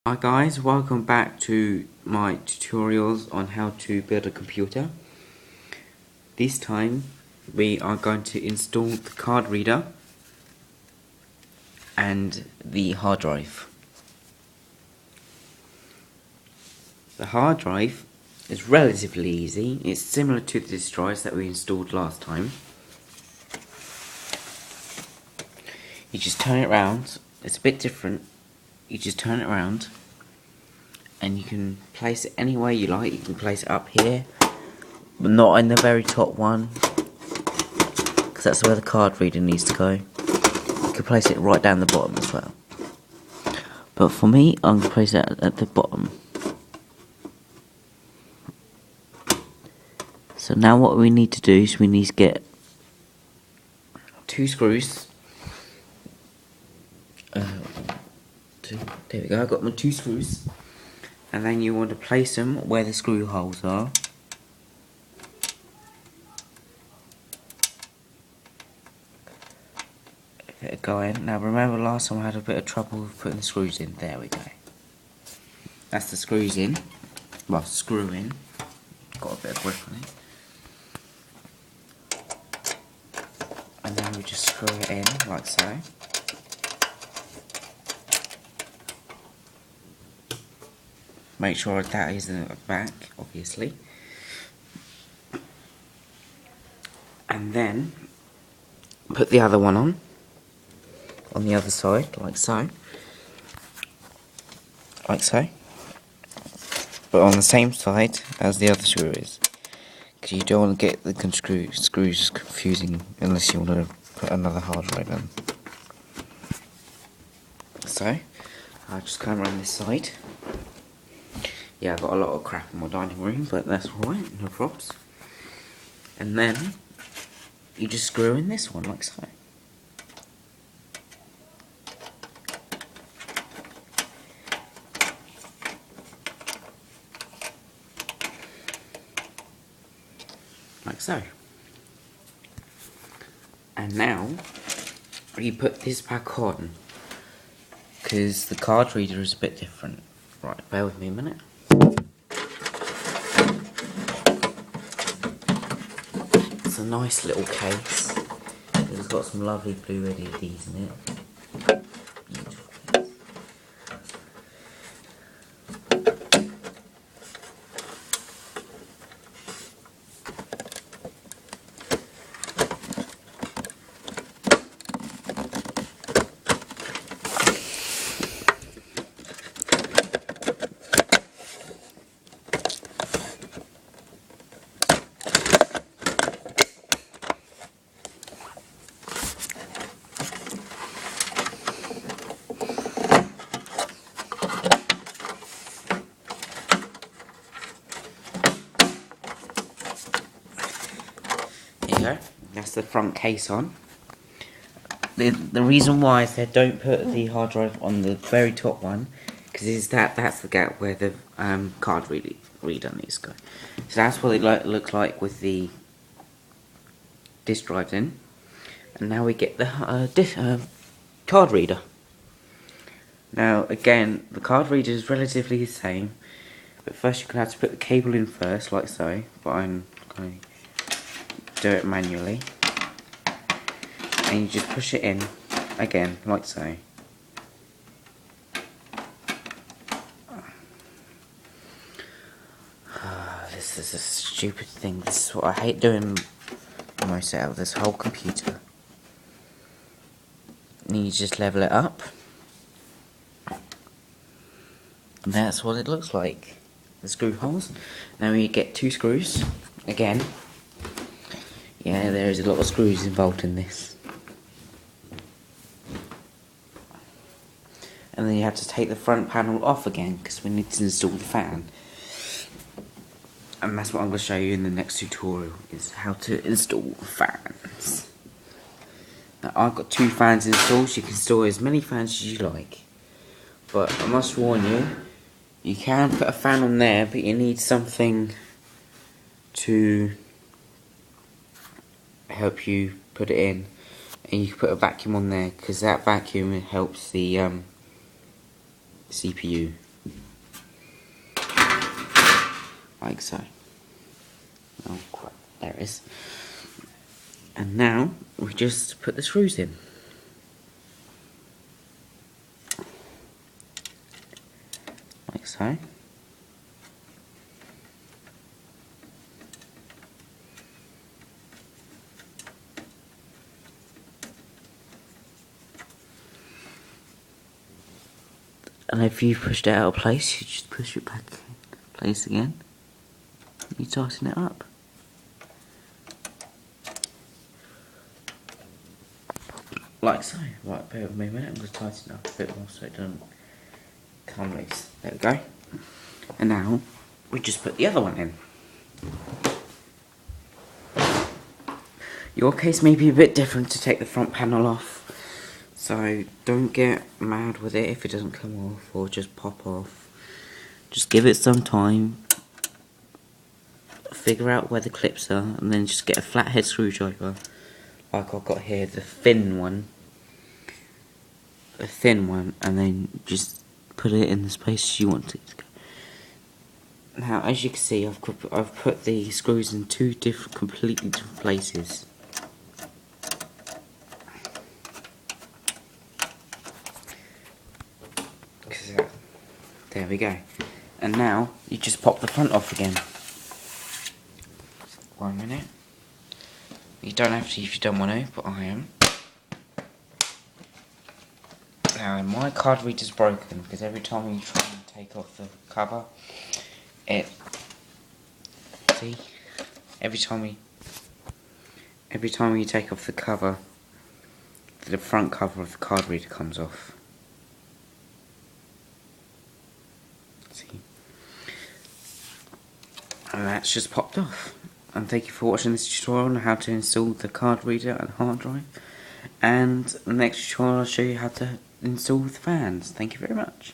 Hi guys, welcome back to my tutorials on how to build a computer. This time we are going to install the card reader and the hard drive. The hard drive is relatively easy. It's similar to the disk drives that we installed last time. You just turn it around. It's a bit different. You just turn it around and you can place it any way you like. You can place it up here, but not in the very top one, because that's where the card reader needs to go. You can place it right down the bottom as well, but for me, I'm going to place it at the bottom. So now what we need to do is we need to get 2 screws. There we go, I've got my 2 screws. And then you want to place them where the screw holes are. Let it go in. Now remember last time I had a bit of trouble putting the screws in. There we go. That's the screws in. Well, screw in. Got a bit of grip on it. And then we just screw it in like so. Make sure that is in the back, obviously. And then put the other one on the other side, like so. Like so. But on the same side as the other screw is. Because you don't want to get the screws confusing unless you want to put another hard drive in. So, I'll just come around this side. Yeah, I've got a lot of crap in my dining room, but that's alright, no props. And then, you just screw in this one, like so. Like so. And now, you put this back on, because the card reader is a bit different. Right, bear with me a minute. It's a nice little case. It's got some lovely blue LEDs in it. That's the front case on. The reason why I said don't put the hard drive on the very top one, because that's the gap where the card reader needs to go. So that's what it looks like with the disk drives in. And now we get the card reader. Now again, the card reader is relatively the same, but first you're going to have to put the cable in first, like so, but I'm going to do it manually. And you just push it in, again, like so. This is a stupid thing. This is what I hate doing myself, this whole computer. And you just level it up. And that's what it looks like. The screw holes. Now we get 2 screws, again. Yeah, there is a lot of screws involved in this. And then you have to take the front panel off again, because we need to install the fan. And that's what I'm going to show you in the next tutorial, is how to install fans. Now I've got 2 fans installed, so you can install as many fans as you like. But I must warn you, you can put a fan on there, but you need something to help you put it in. And you can put a vacuum on there, because that vacuum helps the CPU. like so. Oh crap, there it is. And now we just put the screws in. Like so. And if you pushed it out of place, you just push it back in place again. You tighten it up. Like so. Right, bear with me a minute, I'm going to tighten it up a bit more so it doesn't come loose. There we go. And now, we just put the other one in. Your case may be a bit different to take the front panel off. So, don't get mad with it if it doesn't come off or just pop off. Just give it some time. Figure out where the clips are and then just get a flathead screwdriver. Like I've got here, the thin one. A thin one, and then just put it in the space you want it to go. Now, as you can see, I've put the screws in two completely different places. There we go. And now, you just pop the front off again. 1 minute. You don't have to if you don't want to, but I am. Now, my card reader's broken because every time you try and take off the cover, see, every time you take off the cover, the front cover of the card reader comes off. See, and that's just popped off. And thank you for watching this tutorial on how to install the card reader and hard drive. And the next tutorial I'll show you how to install the fans. Thank you very much.